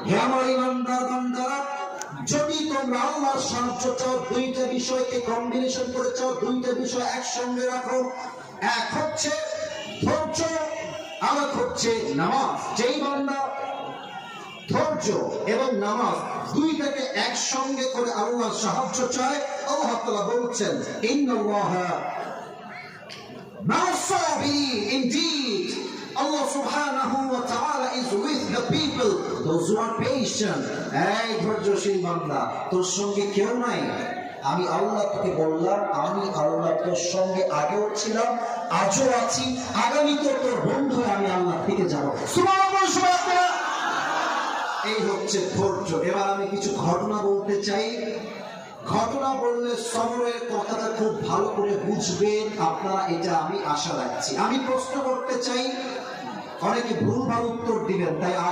হে আমার ইমানদার বান্দারা, যদি তোমরা আল্লাহর সাহায্য চাও, দুইটা বিষয়কে কম্বিনেশন করে চাও, দুইটা বিষয় একসঙ্গে রাখো। এক হচ্ছে ধৈর্য, আর এক হচ্ছে নামাজ। যেই বান্দা ধৈর্য এবং নামাজ দুইটাকে একসঙ্গে করে আল্লাহর সাহায্য চায়, আল্লাহ তাআলা বলছেন ইন্নাল্লাহা মা'as Saverin, indeed Allah subhanahu wa ta'ala is with the people, those who are patient. এই ধৈর্যশীল বান্দা, তোর সঙ্গে কেউ নাই। আমি আল্লাহ তোকে বললাম, আমি আল্লাহ তোর সঙ্গে আগেও ছিলাম, আজও আছি, আগামীতেও তোর বন্ধু আমি আল্লাহ থেকে যাব। সুবহানাল্লাহ, সুবহানাল্লাহ। এই হচ্ছে ধৈর্য। এবার আমি কিছু ঘটনা বলতে চাই। ঘটনা বললে সবরের কথাটা খুব ভালো করে বুঝবেন আপনারা, এটা আমি আশা রাখছি। আমি প্রশ্ন করতে চাই, অনেকে ভুলভাল উত্তর দিবেন, তাই